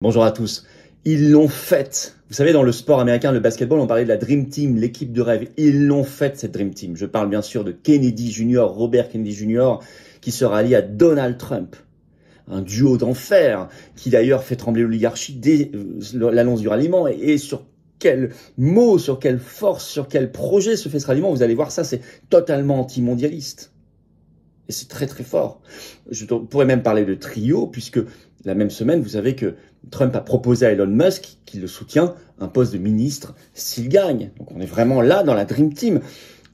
Bonjour à tous. Ils l'ont faite. Vous savez, dans le sport américain, le basketball, on parlait de la Dream Team, l'équipe de rêve. Ils l'ont faite, cette Dream Team. Je parle bien sûr de Kennedy Jr., Robert Kennedy Jr., qui se rallie à Donald Trump. Un duo d'enfer, qui d'ailleurs fait trembler l'oligarchie dès l'annonce du ralliement. Et sur quel mot, sur quelle force, sur quel projet se fait ce ralliement, vous allez voir ça, c'est totalement anti-mondialiste. Et c'est très très fort. Je pourrais même parler de trio, puisque la même semaine, vous savez que Trump a proposé à Elon Musk, qui le soutient, un poste de ministre s'il gagne. Donc on est vraiment là dans la Dream Team.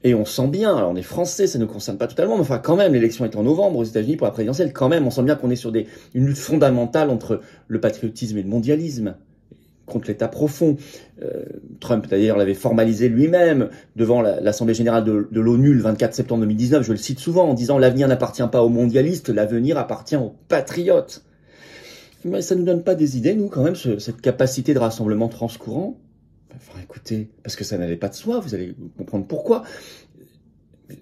Et on sent bien, alors on est français, ça ne nous concerne pas totalement, mais enfin quand même, l'élection est en novembre aux États-Unis pour la présidentielle, quand même, on sent bien qu'on est sur une lutte fondamentale entre le patriotisme et le mondialisme, contre l'État profond. Trump, d'ailleurs, l'avait formalisé lui-même devant l'Assemblée générale de l'ONU le 24 septembre 2019, je le cite souvent, en disant « L'avenir n'appartient pas aux mondialistes, l'avenir appartient aux patriotes ». Mais ça nous donne pas des idées, nous, quand même, cette capacité de rassemblement transcourant. Enfin, écoutez, parce que ça n'allait pas de soi, vous allez comprendre pourquoi.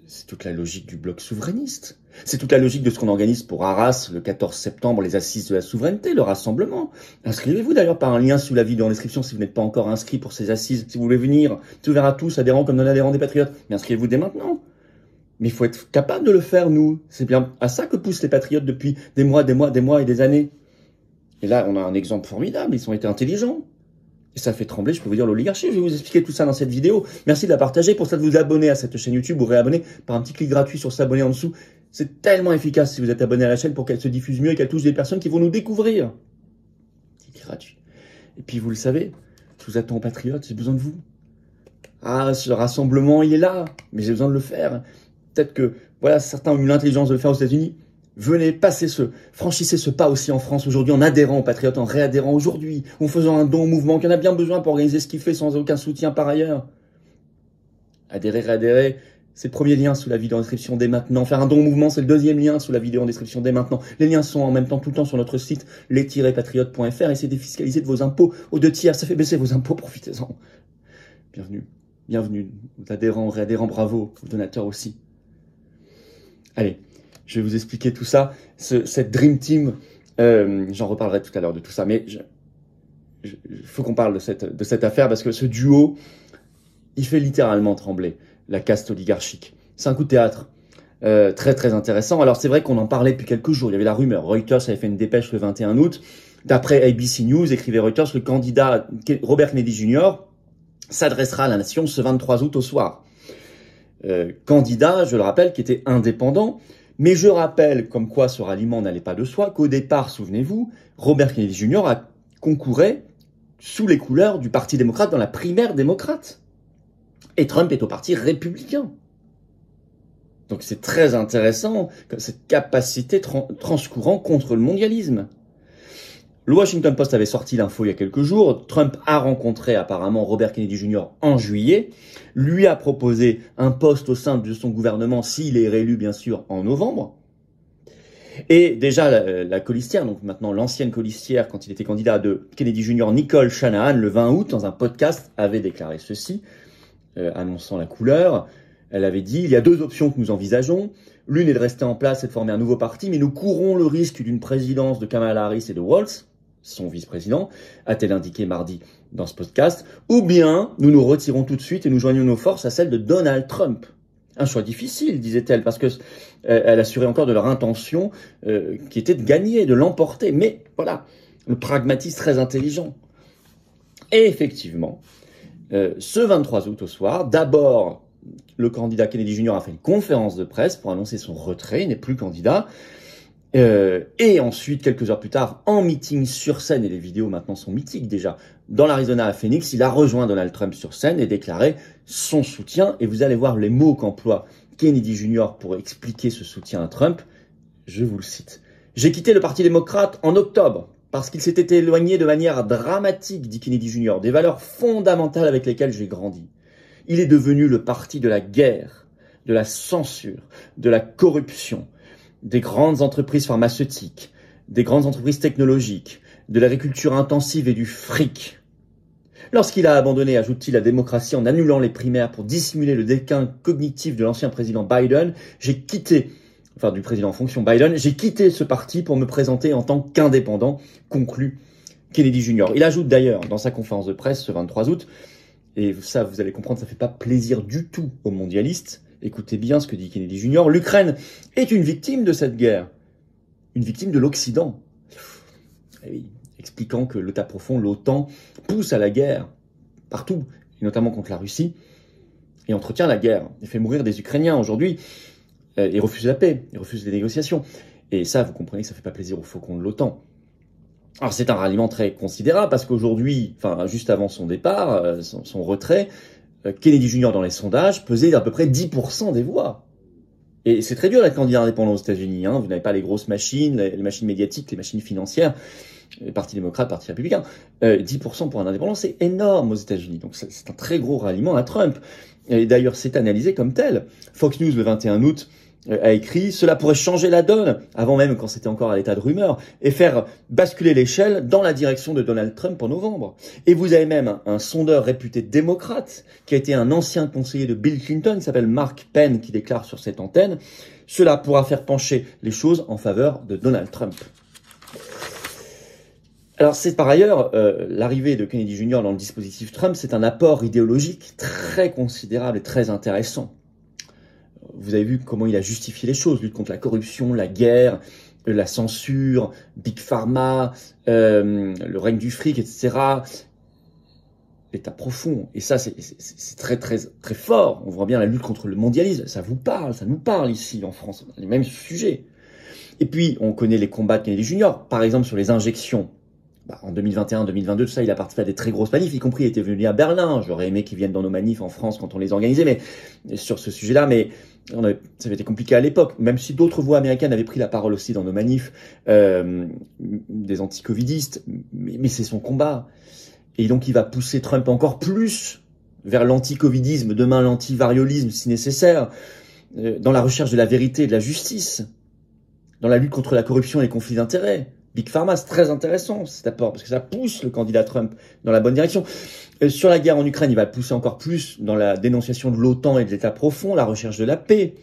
C'est toute la logique du bloc souverainiste. C'est toute la logique de ce qu'on organise pour Arras le 14 septembre, les assises de la souveraineté, le rassemblement. Inscrivez-vous d'ailleurs par un lien sous la vidéo en description si vous n'êtes pas encore inscrit pour ces assises. Si vous voulez venir, c'est ouvert à tous, adhérents comme non-adhérents des patriotes. Mais inscrivez-vous dès maintenant. Mais il faut être capable de le faire, nous. C'est bien à ça que poussent les patriotes depuis des mois et des années. Et là, on a un exemple formidable, ils ont été intelligents. Et ça fait trembler, je peux vous dire, l'oligarchie. Je vais vous expliquer tout ça dans cette vidéo. Merci de la partager. Pour ça, de vous abonner à cette chaîne YouTube ou réabonner par un petit clic gratuit sur s'abonner en dessous. C'est tellement efficace si vous êtes abonné à la chaîne pour qu'elle se diffuse mieux et qu'elle touche des personnes qui vont nous découvrir. C'est gratuit. Et puis, vous le savez, je vous attends, patriotes, j'ai besoin de vous. Ah, ce rassemblement, il est là, mais j'ai besoin de le faire. Peut-être que, voilà, certains ont eu l'intelligence de le faire aux États-Unis. Venez, franchissez ce pas aussi en France aujourd'hui en adhérant aux patriotes, en réadhérant aujourd'hui, en faisant un don au mouvement qui en a bien besoin pour organiser ce qu'il fait sans aucun soutien par ailleurs. Adhérer, réadhérer, c'est le premier lien sous la vidéo en description dès maintenant. Faire un don au mouvement, c'est le deuxième lien sous la vidéo en description dès maintenant. Les liens sont en même temps tout le temps sur notre site les-patriotes.fr et c'est défiscalisé de vos impôts aux 2/3. Ça fait baisser vos impôts, profitez-en. Bienvenue, bienvenue, aux adhérents, réadhérents, bravo, aux donateurs aussi. Allez. Je vais vous expliquer tout ça, cette Dream Team, j'en reparlerai tout à l'heure de tout ça, mais il faut qu'on parle de cette affaire parce que ce duo, il fait littéralement trembler la caste oligarchique. C'est un coup de théâtre très très intéressant. Alors c'est vrai qu'on en parlait depuis quelques jours, il y avait la rumeur, Reuters avait fait une dépêche le 21 août, d'après ABC News, écrivait Reuters, le candidat Robert Kennedy Jr. s'adressera à la nation ce 23 août au soir. Candidat, je le rappelle, qui était indépendant. Mais je rappelle, comme quoi ce ralliement n'allait pas de soi, qu'au départ, souvenez-vous, Robert Kennedy Jr. a concouru sous les couleurs du Parti démocrate dans la primaire démocrate. Et Trump est au Parti républicain. Donc c'est très intéressant, cette capacité transcourant contre le mondialisme. Le Washington Post avait sorti l'info il y a quelques jours. Trump a rencontré apparemment Robert Kennedy Jr. en juillet, lui a proposé un poste au sein de son gouvernement s'il est réélu bien sûr en novembre. Et déjà la colistière, donc maintenant l'ancienne colistière quand il était candidat de Kennedy Jr., Nicole Shanahan, le 20 août, dans un podcast, avait déclaré ceci, annonçant la couleur. Elle avait dit « Il y a deux options que nous envisageons. L'une est de rester en place et de former un nouveau parti, mais nous courons le risque d'une présidence de Kamala Harris et de Walz, son vice-président, a-t-elle indiqué mardi dans ce podcast, ou bien nous nous retirons tout de suite et nous joignons nos forces à celles de Donald Trump. Un choix difficile, disait-elle, parce que elle assurait encore de leur intention qui était de gagner, de l'emporter. Mais voilà, le pragmatisme très intelligent. Et effectivement, ce 23 août au soir, d'abord, le candidat Kennedy Jr. a fait une conférence de presse pour annoncer son retrait, il n'est plus candidat. Et ensuite, quelques heures plus tard, en meeting sur scène, et les vidéos maintenant sont mythiques déjà, dans l'Arizona à Phoenix, il a rejoint Donald Trump sur scène et déclaré son soutien. Et vous allez voir les mots qu'emploie Kennedy Jr. pour expliquer ce soutien à Trump. Je vous le cite. « J'ai quitté le Parti démocrate en octobre parce qu'il s'était éloigné de manière dramatique, dit Kennedy Jr., des valeurs fondamentales avec lesquelles j'ai grandi. Il est devenu le parti de la guerre, de la censure, de la corruption, des grandes entreprises pharmaceutiques, des grandes entreprises technologiques, de l'agriculture intensive et du fric. Lorsqu'il a abandonné, ajoute-t-il, la démocratie en annulant les primaires pour dissimuler le déclin cognitif de l'ancien président Biden, du président en fonction Biden, j'ai quitté ce parti pour me présenter en tant qu'indépendant, conclut Kennedy Jr. Il ajoute d'ailleurs dans sa conférence de presse ce 23 août, et ça vous allez comprendre, ça fait pas plaisir du tout aux mondialistes, écoutez bien ce que dit Kennedy Jr., l'Ukraine est une victime de cette guerre, une victime de l'Occident. Oui, expliquant que l'OTAN profond, l'OTAN, pousse à la guerre partout, et notamment contre la Russie, et entretient la guerre, et fait mourir des Ukrainiens aujourd'hui, et refuse la paix, et refuse les négociations. Et ça, vous comprenez que ça fait pas plaisir aux faucons de l'OTAN. Alors c'est un ralliement très considérable parce qu'aujourd'hui, enfin juste avant son départ, son retrait, Kennedy Jr. dans les sondages pesait d'à peu près 10% des voix. Et c'est très dur d'être candidat indépendant aux États-Unis. Hein. Vous n'avez pas les grosses machines, les machines médiatiques, les machines financières, les partis démocrates, partis républicains. 10% pour un indépendant, c'est énorme aux États-Unis. Donc c'est un très gros ralliement à Trump. Et d'ailleurs, c'est analysé comme tel. Fox News le 21 août a écrit « Cela pourrait changer la donne », avant même quand c'était encore à l'état de rumeur, et faire basculer l'échelle dans la direction de Donald Trump en novembre. Et vous avez même un sondeur réputé démocrate, qui a été un ancien conseiller de Bill Clinton, qui s'appelle Mark Penn, qui déclare sur cette antenne « Cela pourra faire pencher les choses en faveur de Donald Trump ». Alors c'est par ailleurs, l'arrivée de Kennedy Jr. dans le dispositif Trump, c'est un apport idéologique très considérable et très intéressant. Vous avez vu comment il a justifié les choses, lutte contre la corruption, la guerre, la censure, Big Pharma, le règne du fric, etc. L'État profond. Et ça, c'est très, très, très fort. On voit bien la lutte contre le mondialisme. Ça vous parle, ça nous parle ici en France. On a les mêmes sujets. Et puis, on connaît les combats de Kennedy Jr. Par exemple, sur les injections. En 2021, 2022, tout ça, il a participé à des très grosses manifs, y compris il était venu à Berlin. J'aurais aimé qu'il vienne dans nos manifs en France quand on les organisait, mais sur ce sujet-là, mais ça avait été compliqué à l'époque. Même si d'autres voix américaines avaient pris la parole aussi dans nos manifs, des anti-covidistes, mais c'est son combat. Et donc, il va pousser Trump encore plus vers l'anti-covidisme, demain l'anti-variolisme si nécessaire, dans la recherche de la vérité et de la justice, dans la lutte contre la corruption et les conflits d'intérêts. Big Pharma, c'est très intéressant cet apport, parce que ça pousse le candidat Trump dans la bonne direction. Sur la guerre en Ukraine, il va le pousser encore plus dans la dénonciation de l'OTAN et de l'État profond, la recherche de la paix.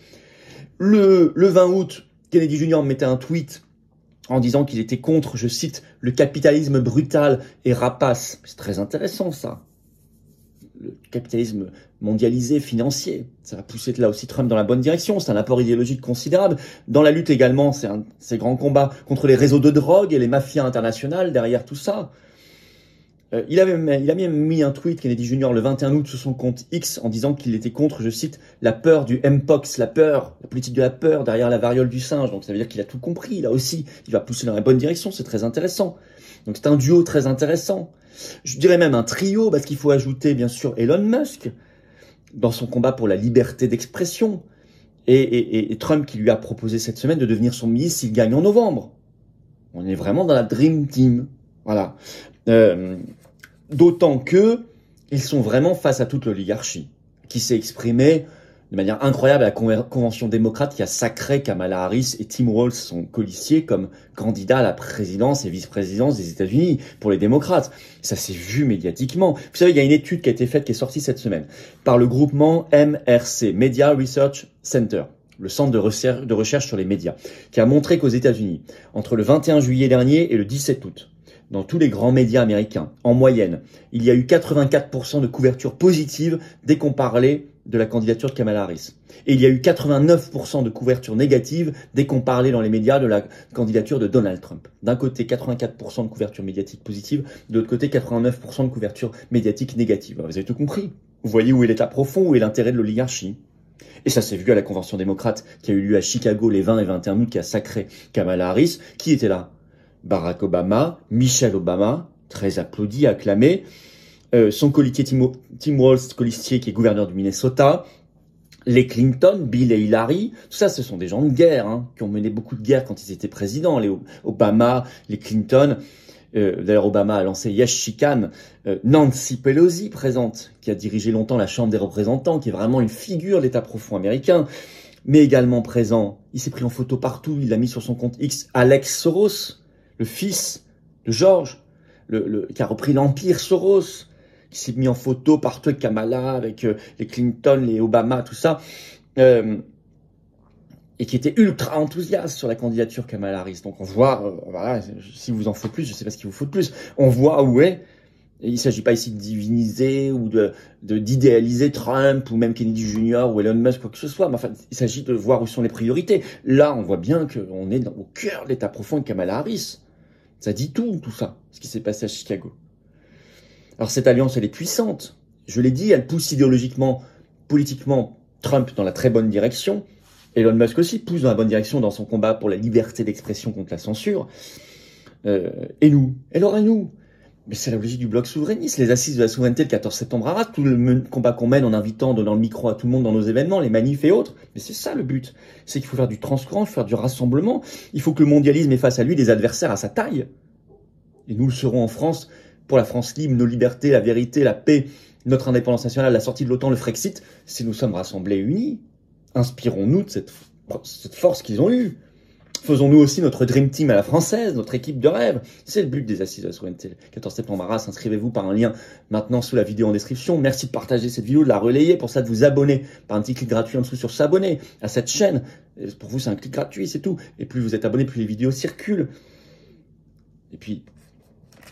Le 20 août, Kennedy Jr. mettait un tweet en disant qu'il était contre, je cite, le capitalisme brutal et rapace. C'est très intéressant ça. Le capitalisme mondialisé, financier. Ça va pousser là aussi Trump dans la bonne direction. C'est un apport idéologique considérable. Dans la lutte également, ces grands combats contre les réseaux de drogue et les mafias internationales derrière tout ça. Il a même mis un tweet, Kennedy Jr. le 21 août sur son compte X en disant qu'il était contre, je cite, la peur du Mpox, la politique de la peur derrière la variole du singe. Donc ça veut dire qu'il a tout compris. Là aussi, il va pousser dans la bonne direction. C'est très intéressant. Donc c'est un duo très intéressant. Je dirais même un trio, parce qu'il faut ajouter bien sûr Elon Musk dans son combat pour la liberté d'expression et Trump qui lui a proposé cette semaine de devenir son ministre s'il gagne en novembre. On est vraiment dans la Dream Team. Voilà. D'autant que ils sont vraiment face à toute l'oligarchie qui s'est exprimée de manière incroyable à la convention démocrate qui a sacré Kamala Harris et Tim Walz, son colistier, comme candidat à la présidence et vice-présidence des États-Unis pour les démocrates. Ça s'est vu médiatiquement. Vous savez, il y a une étude qui a été faite, qui est sortie cette semaine, par le groupement MRC, Media Research Center, le centre de recherche sur les médias, qui a montré qu'aux États-Unis, entre le 21 juillet dernier et le 17 août, dans tous les grands médias américains, en moyenne, il y a eu 84% de couverture positive dès qu'on parlait de la candidature de Kamala Harris. Et il y a eu 89% de couverture négative dès qu'on parlait dans les médias de la candidature de Donald Trump. D'un côté, 84% de couverture médiatique positive, de l'autre côté, 89% de couverture médiatique négative. Alors, vous avez tout compris. Vous voyez où est l'état profond, où est l'intérêt de l'oligarchie. Et ça s'est vu à la convention démocrate qui a eu lieu à Chicago les 20 et 21 août, qui a sacré Kamala Harris. Qui était là? Barack Obama, Michelle Obama, très applaudi, acclamé, son colistier Tim Walz, colistier qui est gouverneur du Minnesota, les Clinton, Bill et Hillary, tout ça ce sont des gens de guerre, hein, qui ont mené beaucoup de guerres quand ils étaient présidents, les Obama, les Clinton. D'ailleurs, Obama a lancé Yes She Can. Nancy Pelosi, présente, qui a dirigé longtemps la Chambre des représentants, qui est vraiment une figure de l'État profond américain, mais également présent, il s'est pris en photo partout, il l'a mis sur son compte X, Alex Soros, le fils de George, qui a repris l'empire Soros, qui s'est mis en photo partout avec Kamala, avec les Clinton, les Obama, tout ça. et qui était ultra enthousiaste sur la candidature Kamala Harris. Donc on voit, voilà, si vous en faut plus, je sais pas ce qu'il vous faut de plus, on voit où est. Et il s'agit pas ici de diviniser ou d'idéaliser Trump ou même Kennedy Jr. ou Elon Musk, quoi que ce soit. Mais enfin, il s'agit de voir où sont les priorités. Là, on voit bien qu'on est au cœur de l'état profond de Kamala Harris. Ça dit tout ça, ce qui s'est passé à Chicago. Alors cette alliance, elle est puissante. Je l'ai dit, elle pousse idéologiquement, politiquement, Trump dans la très bonne direction. Elon Musk aussi pousse dans la bonne direction dans son combat pour la liberté d'expression contre la censure. Et nous, alors et nous, mais c'est la logique du bloc souverainiste, les assises de la souveraineté le 14 septembre à Arras, tout le combat qu'on mène en invitant, donnant le micro à tout le monde dans nos événements, les manifs et autres. Mais c'est ça le but, c'est qu'il faut faire du transparence, faire du rassemblement. Il faut que le mondialisme ait face à lui des adversaires à sa taille. Et nous le serons en France, pour la France libre, nos libertés, la vérité, la paix, notre indépendance nationale, la sortie de l'OTAN, le Frexit, si nous sommes rassemblés et unis. Inspirons-nous de cette force qu'ils ont eue. Faisons-nous aussi notre Dream Team à la française, notre équipe de rêve. C'est le but des assises de la souveraineté. 14 septembre à Arras, inscrivez-vous par un lien maintenant sous la vidéo en description. Merci de partager cette vidéo, de la relayer, pour ça de vous abonner par un petit clic gratuit en dessous sur s'abonner à cette chaîne. Et pour vous, c'est un clic gratuit, c'est tout. Et plus vous êtes abonné, plus les vidéos circulent. Et puis,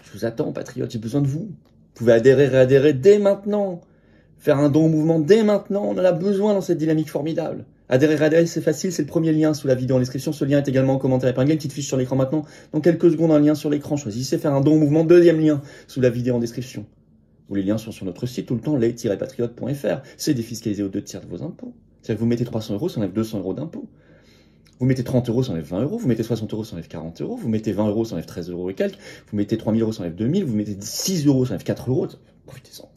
je vous attends, patriotes, j'ai besoin de vous. Vous pouvez adhérer, réadhérer dès maintenant. Faire un don au mouvement dès maintenant, on en a besoin dans cette dynamique formidable. Adhérer, c'est facile, c'est le premier lien sous la vidéo en description. Ce lien est également en commentaire épinglé, une petite fiche sur l'écran maintenant. Dans quelques secondes, un lien sur l'écran. Choisissez faire un don au mouvement, deuxième lien sous la vidéo en description. Ou les liens sont sur notre site tout le temps, les-patriotes.fr. C'est défiscalisé aux 2/3 de vos impôts. C'est-à-dire que vous mettez 300 €, ça enlève 200 € d'impôts. Vous mettez 30 €, ça enlève 20 €. Vous mettez 60 €, ça enlève 40 €. Vous mettez 20 €, ça enlève 13 € et quelques. Vous mettez 3000 €, ça enlève 2000. Vous mettez 6 €, ça enlève 4 €. Profitez-en.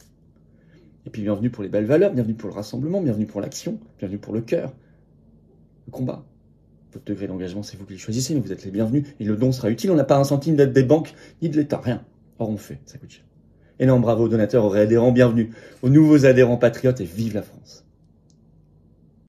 Et puis bienvenue pour les belles valeurs, bienvenue pour le rassemblement, bienvenue pour l'action, bienvenue pour le cœur, le combat. Votre degré d'engagement, c'est vous qui le choisissez, mais vous êtes les bienvenus et le don sera utile. On n'a pas un centime d'aide des banques ni de l'État, rien. Or on fait, ça coûte cher. Énorme bravo aux donateurs, aux réadhérents, bienvenue aux nouveaux adhérents patriotes et vive la France.